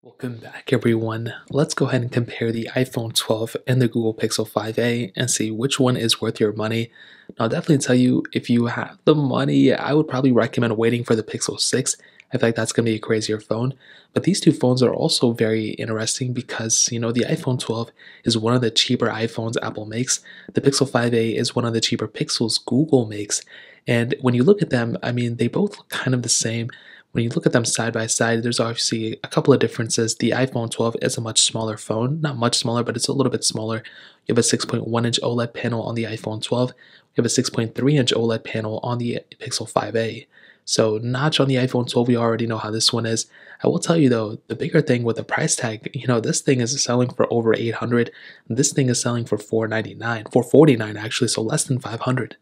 Welcome back everyone. Let's go ahead and compare the iPhone 12 and the Google Pixel 5a and see which one is worth your money. I'll definitely tell you, if you have the money, I would probably recommend waiting for the Pixel 6. I feel like that's going to be a crazier phone. But these two phones are also very interesting because, the iPhone 12 is one of the cheaper iPhones Apple makes. The Pixel 5a is one of the cheaper Pixels Google makes. And when you look at them, they both look kind of the same. When you look at them side by side, there's obviously a couple of differences. The iPhone 12 is a much smaller phone, not much smaller, but it's a little bit smaller. You have a 6.1-inch OLED panel on the iPhone 12. You have a 6.3-inch OLED panel on the Pixel 5a. So notch on the iPhone 12, we already know how this one is. I will tell you though, the bigger thing with the price tag, this thing is selling for over 800. This thing is selling for 499, 449 actually, so less than 500.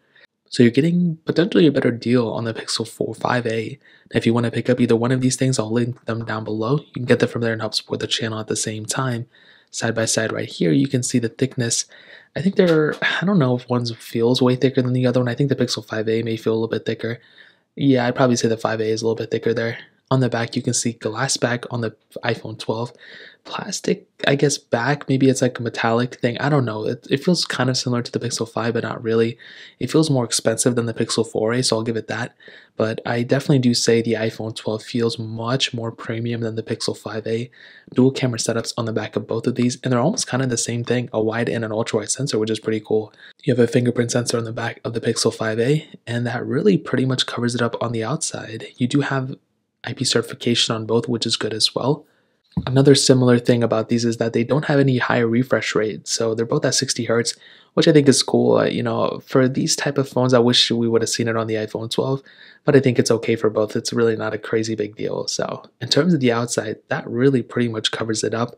So you're getting potentially a better deal on the Pixel 4 5a. If you want to pick up either one of these things, I'll link them down below. You can get them from there and help support the channel at the same time. Side by side right here, you can see the thickness. I think I don't know if one feels way thicker than the other one. I think the Pixel 5a may feel a little bit thicker. Yeah, I'd probably say the 5a is a little bit thicker there. On the back, you can see glass back on the iPhone 12. Plastic, I guess, back. Maybe it's like a metallic thing. I don't know. It feels kind of similar to the Pixel 5, but not really. It feels more expensive than the Pixel 4a, so I'll give it that. But I definitely do say the iPhone 12 feels much more premium than the Pixel 5a. Dual camera setups on the back of both of these, and they're almost kind of the same thing, a wide and an ultra-wide sensor, which is pretty cool. You have a fingerprint sensor on the back of the Pixel 5a, and that really pretty much covers it up on the outside. You do have IP certification on both, which is good as well. Another similar thing about these is that they don't have any higher refresh rate, so they're both at 60 Hz, which I think is cool. For these type of phones, I wish we would have seen it on the iPhone 12, but I think it's okay for both. It's really not a crazy big deal. So in terms of the outside, that really pretty much covers it up.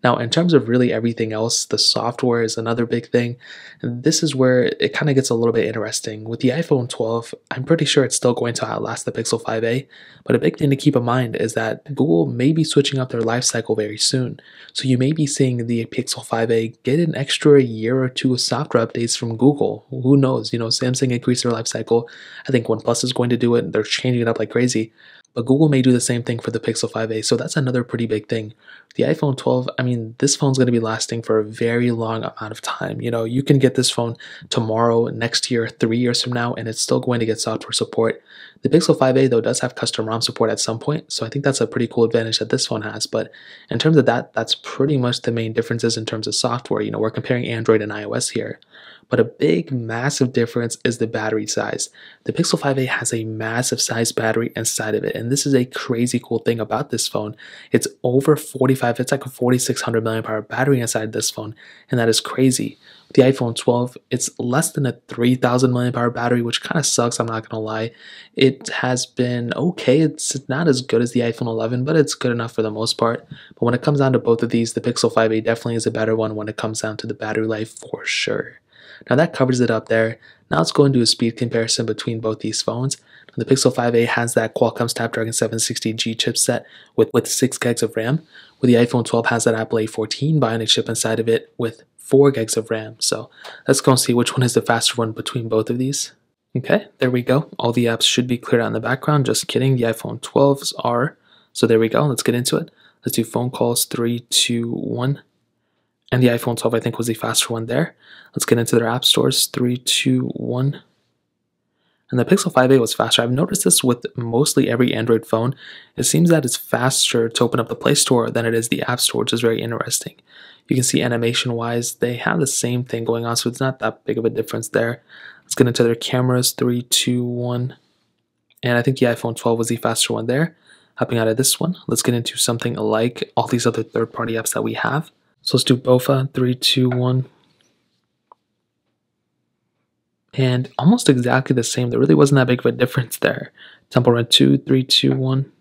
Now, in terms of really everything else, the software is another big thing. And this is where it kind of gets a little bit interesting. With the iPhone 12, I'm pretty sure it's still going to outlast the Pixel 5a, but a big thing to keep in mind is that Google may be switching up their life cycle very soon. So you may be seeing the Pixel 5a get an extra year or two of software updates from Google. Who knows? Samsung increased their life cycle. I think OnePlus is going to do it. They're changing it up like crazy. But Google may do the same thing for the Pixel 5a, so that's another pretty big thing. The iPhone 12, this phone's going to be lasting for a very long amount of time. You can get this phone tomorrow, next year, 3 years from now, and it's still going to get software support. The Pixel 5a, though, does have custom ROM support at some point, so I think that's a pretty cool advantage that this phone has. But in terms of that, that's pretty much the main differences in terms of software. We're comparing Android and iOS here. But a big, massive difference is the battery size. The Pixel 5a has a massive size battery inside of it, and this is a crazy cool thing about this phone. It's over 45, it's like a 4600 mAh battery inside this phone, and that is crazy. The iPhone 12, it's less than a 3000 mAh battery, which kind of sucks, I'm not gonna lie. It has been okay, it's not as good as the iPhone 11, but it's good enough for the most part. But when it comes down to both of these, the Pixel 5a definitely is a better one when it comes down to the battery life for sure. Now that covers it up there. Now let's go into a speed comparison between both these phones. The Pixel 5a has that Qualcomm Snapdragon 760G chipset with 6 gigs of RAM, where the iPhone 12 has that Apple A14 Bionic chip inside of it with 4 gigs of RAM. So let's go and see which one is the faster one between both of these. Okay, there we go. All the apps should be cleared out in the background. Just kidding, the iPhone 12s are. So there we go. Let's get into it. Let's do phone calls. 3, 2, 1. And the iPhone 12, I think, was the faster one there. Let's get into their app stores. 3, 2, 1. And the Pixel 5a was faster. I've noticed this with mostly every Android phone. It seems that it's faster to open up the Play Store than it is the App Store, which is very interesting. You can see animation-wise, they have the same thing going on, so it's not that big of a difference there. Let's get into their cameras. 3, 2, 1. And I think the iPhone 12 was the faster one there. Hopping out of this one, let's get into something like all these other third-party apps that we have. So let's do BOFA, 3, 2, 1. And almost exactly the same. There really wasn't that big of a difference there. Temple Run 2, 3, 2, 1.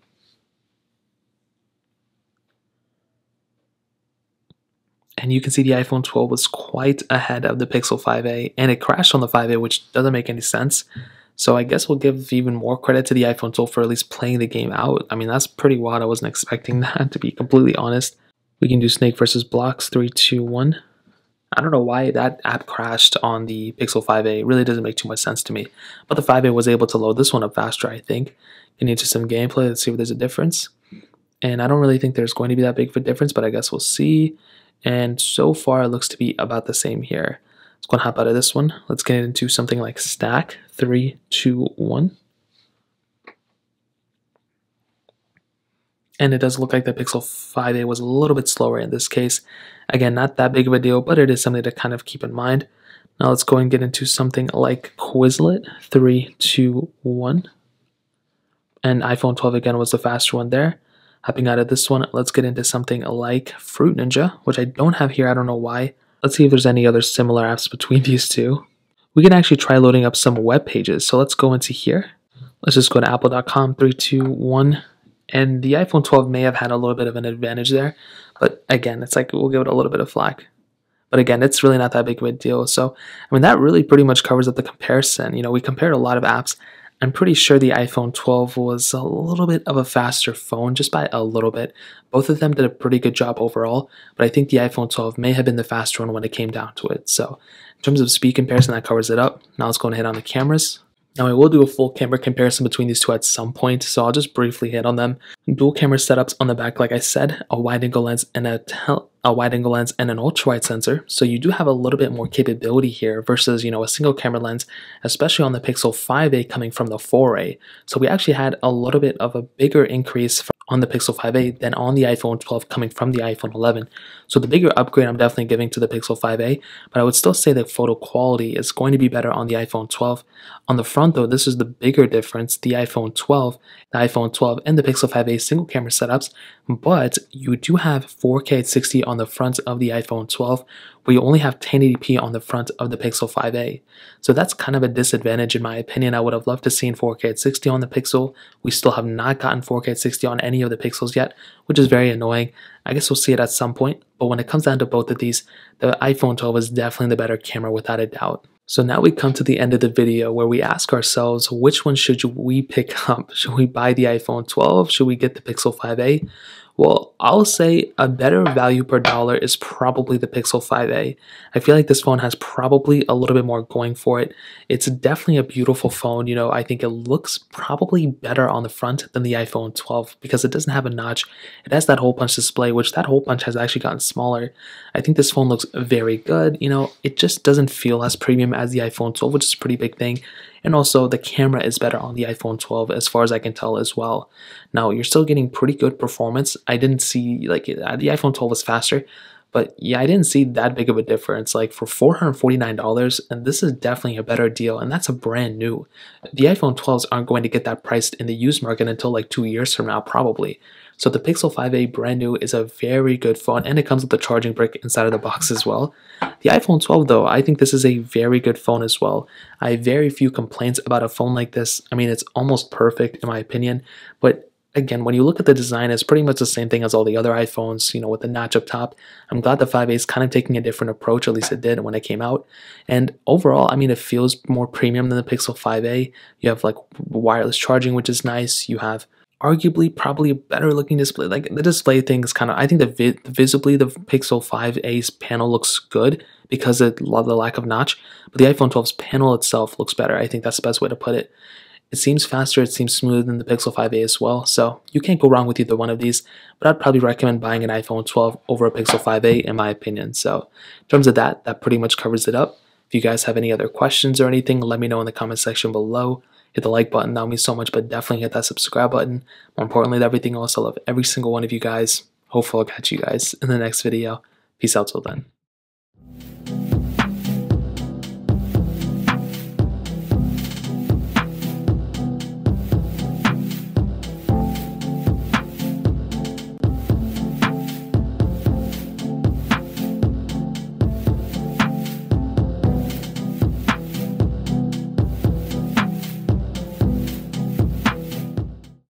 And you can see the iPhone 12 was quite ahead of the Pixel 5a, and it crashed on the 5a, which doesn't make any sense. So I guess we'll give even more credit to the iPhone 12 for at least playing the game out. That's pretty wild. I wasn't expecting that, to be completely honest. We can do Snake versus Blocks, 3, 2, 1. I don't know why that app crashed on the Pixel 5a. It really doesn't make too much sense to me. But the 5a was able to load this one up faster, I think. Get into some gameplay. Let's see if there's a difference. and I don't really think there's going to be that big of a difference, but I guess we'll see. And so far, it looks to be about the same here. Let's go and hop out of this one. Let's get into something like stack. 3, 2, 1. And it does look like the Pixel 5a was a little bit slower in this case. Again, not that big of a deal, but it is something to kind of keep in mind. Now let's go and get into something like Quizlet. 3, 2, 1. And iPhone 12 again was the faster one there. Hopping out of this one, let's get into something like Fruit Ninja, which I don't have here. I don't know why. Let's see if there's any other similar apps between these two. We can actually try loading up some web pages. So let's go into here. Let's just go to apple.com. 3, 2, 1. And the iPhone 12 may have had a little bit of an advantage there. But again, it's like we'll give it a little bit of flack. But again, it's really not that big of a deal. So, I mean, that really pretty much covers up the comparison. You know, we compared a lot of apps. I'm pretty sure the iPhone 12 was a little bit of a faster phone, just by a little bit. Both of them did a pretty good job overall, but I think the iPhone 12 may have been the faster one when it came down to it. So, in terms of speed comparison, that covers it up. Now let's go and hit on the cameras. Now I will do a full camera comparison between these two at some point, so I'll just briefly hit on them. Dual camera setups on the back, like I said, a wide-angle lens and a wide-angle lens and an ultra-wide sensor. So you do have a little bit more capability here versus, you know, a single camera lens, especially on the Pixel 5a coming from the 4a. So we actually had a little bit of a bigger increase on the Pixel 5a than on the iPhone 12 coming from the iPhone 11. So the bigger upgrade I'm definitely giving to the Pixel 5a, but I would still say that photo quality is going to be better on the iPhone 12. On the front though, this is the bigger difference, the iPhone 12 and the Pixel 5a single camera setups, but you do have 4K at 60 on the front of the iPhone 12, but you only have 1080p on the front of the Pixel 5a. So that's kind of a disadvantage in my opinion. I would have loved to see 4K at 60 on the Pixel. We still have not gotten 4K at 60 on any of the Pixels yet, which is very annoying. I guess we'll see it at some point, but when it comes down to both of these, the iPhone 12 is definitely the better camera without a doubt. So now we come to the end of the video where we ask ourselves, which one should we pick up? Should we buy the iPhone 12? Should we get the Pixel 5a? Well, I'll say a better value per dollar is probably the Pixel 5a. I feel like this phone has probably a little bit more going for it. It's definitely a beautiful phone. You know, I think it looks probably better on the front than the iPhone 12 because it doesn't have a notch. It has that hole punch display, which that hole punch has actually gotten smaller. I think this phone looks very good. You know, it just doesn't feel as premium as the iPhone 12, which is a pretty big thing. And also, the camera is better on the iPhone 12 as far as I can tell as well. Now, you're still getting pretty good performance. I didn't see, like, the iPhone 12 was faster, but yeah, I didn't see that big of a difference. Like, for $449, and this is definitely a better deal, and that's a brand new. The iPhone 12s aren't going to get that priced in the used market until like 2 years from now, probably. So the Pixel 5a brand new is a very good phone, and it comes with a charging brick inside of the box as well. The iPhone 12 though, I think this is a very good phone as well. I have very few complaints about a phone like this. I mean, it's almost perfect in my opinion, but again, when you look at the design, it's pretty much the same thing as all the other iPhones, you know, with the notch up top. I'm glad the 5a is kind of taking a different approach, at least it did when it came out. And overall, I mean, it feels more premium than the Pixel 5a. You have like wireless charging, which is nice. You have arguably probably a better looking display. Like the display thing is kind of, I think visibly the Pixel 5a's panel looks good because of the lack of notch, but the iPhone 12's panel itself looks better. I think that's the best way to put it. It seems faster, it seems smoother than the Pixel 5a as well, so you can't go wrong with either one of these, but I'd probably recommend buying an iPhone 12 over a Pixel 5a in my opinion. So in terms of that pretty much covers it up. If you guys have any other questions or anything, let me know in the comment section below. Hit the like button, that would mean so much, but definitely hit that subscribe button. More importantly than everything else, I love every single one of you guys. Hopefully I'll catch you guys in the next video. Peace out till then.